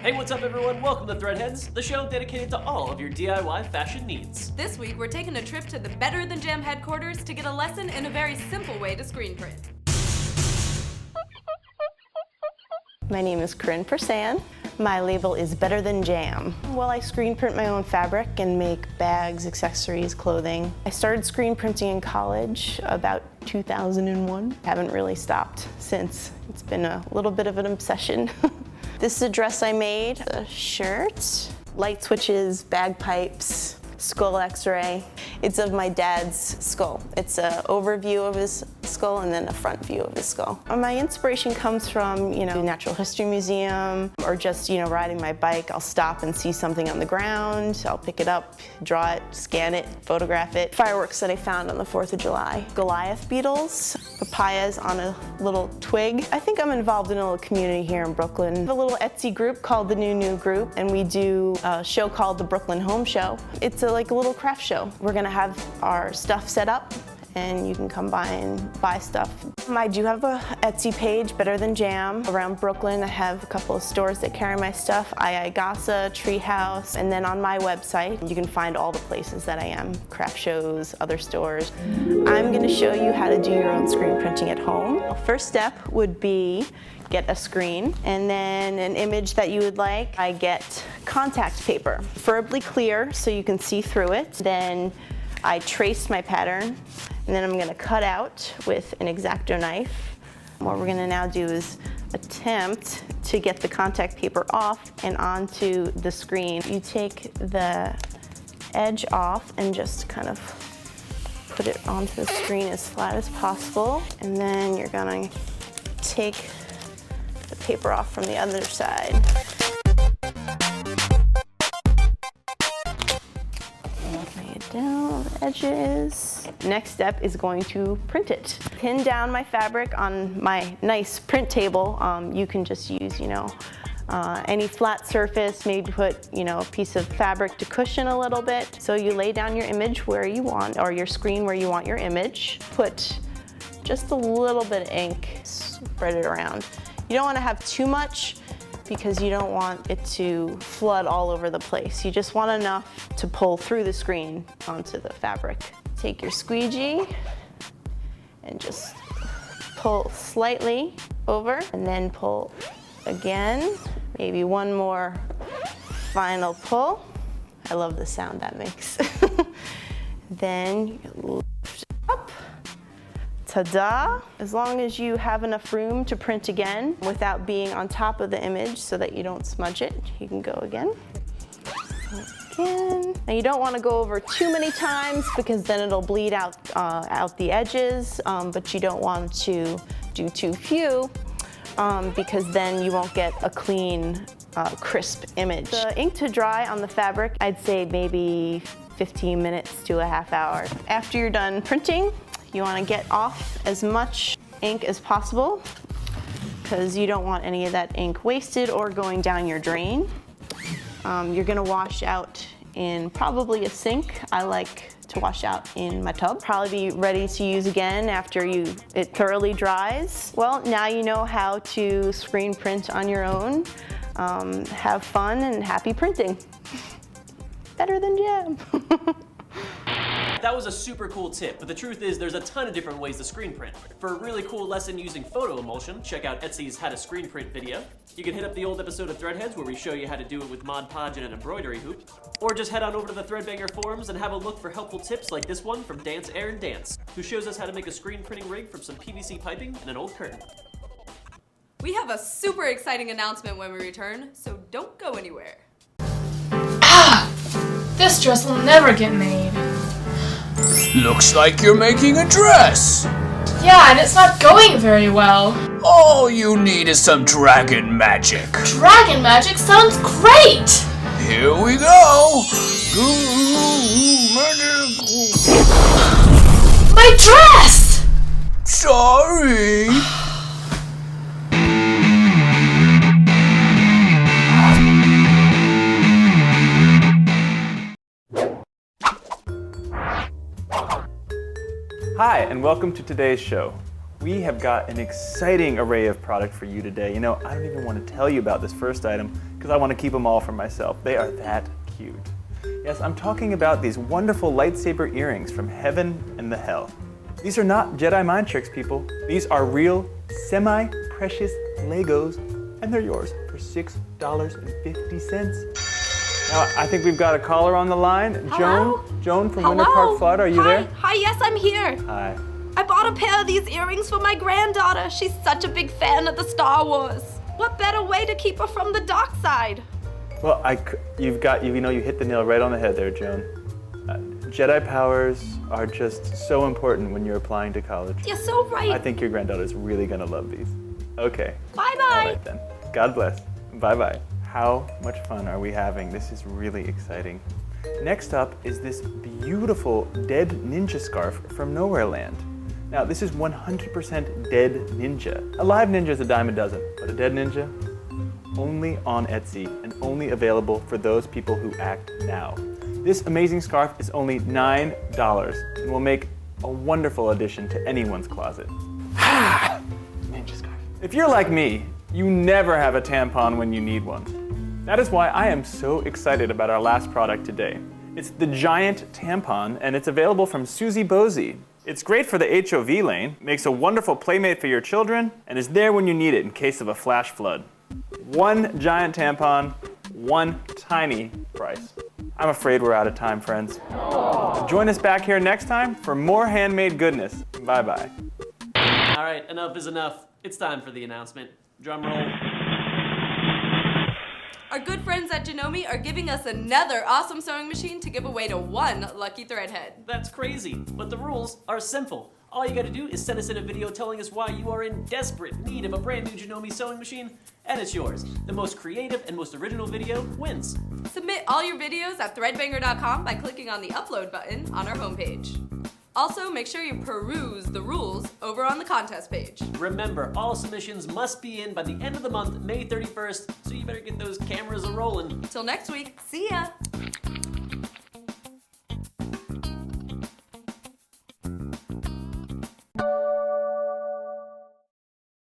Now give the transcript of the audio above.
Hey, what's up everyone? Welcome to Threadheads, the show dedicated to all of your DIY fashion needs. This week we're taking a trip to the Better Than Jam headquarters to get a lesson in a very simple way to screen print. My name is Corinne Persan. My label is Better Than Jam. Well, I screen print my own fabric and make bags, accessories, clothing. I started screen printing in college about 2001. Haven't really stopped since. It's been a little bit of an obsession. This is a dress I made, a shirt, light switches, bagpipes, skull x-ray. It's of my dad's skull. It's an overview of his skull and then a front view of his skull. My inspiration comes from, the Natural History Museum or just, riding my bike. I'll stop and see something on the ground. I'll pick it up, draw it, scan it, photograph it. Fireworks that I found on the 4th of July. Goliath beetles, papayas on a little twig. I think I'm involved in a little community here in Brooklyn. I have a little Etsy group called the New Group, and we do a show called the Brooklyn Home Show. It's like a little craft show. We're gonna have our stuff set up and you can come by and buy stuff. I do have a Etsy page, Better Than Jam. Around Brooklyn, I have a couple of stores that carry my stuff, Gasa, Treehouse, and then on my website, you can find all the places that I am, craft shows, other stores. I'm gonna show you how to do your own screen printing at home. First step would be get a screen, and then an image that you would like. I get contact paper, preferably clear so you can see through it. Then I trace my pattern, and then I'm gonna cut out with an X-Acto knife. What we're gonna now do is attempt to get the contact paper off and onto the screen. You take the edge off and just kind of put it onto the screen as flat as possible, and then you're gonna take the paper off from the other side. Lay it down the edges. Next step is going to print it. Pin down my fabric on my nice print table. You can just use, any flat surface, maybe put, a piece of fabric to cushion a little bit. So you lay down your image where you want, or your screen where you want your image. Put just a little bit of ink, spread it around. You don't want to have too much because you don't want it to flood all over the place. You just want enough to pull through the screen onto the fabric. Take your squeegee and just pull slightly over and then pull again. Maybe one more final pull. I love the sound that makes. Then you lift it up. Ta-da! As long as you have enough room to print again without being on top of the image so that you don't smudge it, you can go again. Again. And you don't want to go over too many times because then it'll bleed out, out the edges, but you don't want to do too few because then you won't get a clean, crisp image. The ink to dry on the fabric, I'd say maybe 15 minutes to a half hour. After you're done printing, you want to get off as much ink as possible because you don't want any of that ink wasted or going down your drain. You're going to wash out in probably a sink. I like to wash out in my tub. Probably be ready to use again after it thoroughly dries. Well, now you know how to screen print on your own. Have fun and happy printing. Better than jam. That was a super cool tip, but the truth is there's a ton of different ways to screen print. For a really cool lesson using photo emulsion, check out Etsy's How to Screen Print video. You can hit up the old episode of Threadheads where we show you how to do it with Mod Podge and an embroidery hoop. Or just head on over to the ThreadBanger forums and have a look for helpful tips like this one from Dance Aaron Dance, who shows us how to make a screen printing rig from some PVC piping and an old curtain. We have a super exciting announcement when we return, so don't go anywhere. Ah! This dress will never get made. Looks like you're making a dress! Yeah, and it's not going very well. All you need is some dragon magic. Dragon magic sounds great! Here we go! My dress! Sorry! Hi, and welcome to today's show. We have got an exciting array of product for you today. You know, I don't even want to tell you about this first item because I want to keep them all for myself. They are that cute. Yes, I'm talking about these wonderful lightsaber earrings from heaven and the hell. These are not Jedi mind tricks, people. These are real, semi-precious Legos, and they're yours for $6.50. Now, I think we've got a caller on the line. Hello? Joan from Winter Park, Florida, are you there? Hi, yes, I'm here. Hi. I bought a pair of these earrings for my granddaughter. She's such a big fan of the Star Wars. What better way to keep her from the dark side? Well, you hit the nail right on the head there, Joan. Jedi powers are just so important when you're applying to college. You're so right. I think your granddaughter's really gonna love these. Okay. Bye-bye. All right then. God bless. Bye-bye. How much fun are we having? This is really exciting. Next up is this beautiful dead ninja scarf from Nowhere Land. Now, this is 100% dead ninja. A live ninja is a dime a dozen, but a dead ninja, only on Etsy and only available for those people who act now. This amazing scarf is only $9 and will make a wonderful addition to anyone's closet. Ninja scarf. If you're like me, you never have a tampon when you need one. That is why I am so excited about our last product today. It's the giant tampon, and it's available from Susie Bozy. It's great for the HOV lane, makes a wonderful playmate for your children, and is there when you need it in case of a flash flood. One giant tampon, one tiny price. I'm afraid we're out of time, friends. Join us back here next time for more handmade goodness. Bye-bye. All right, enough is enough. It's time for the announcement. Drum roll. Our good friends at Janome are giving us another awesome sewing machine to give away to one lucky threadhead. That's crazy, but the rules are simple. All you gotta do is send us in a video telling us why you are in desperate need of a brand new Janome sewing machine, and it's yours. The most creative and most original video wins. Submit all your videos at ThreadBanger.com by clicking on the upload button on our homepage. Also, make sure you peruse the rules over on the contest page. Remember, all submissions must be in by the end of the month, May 31st, so you better get those cameras a-rolling. Till next week, see ya!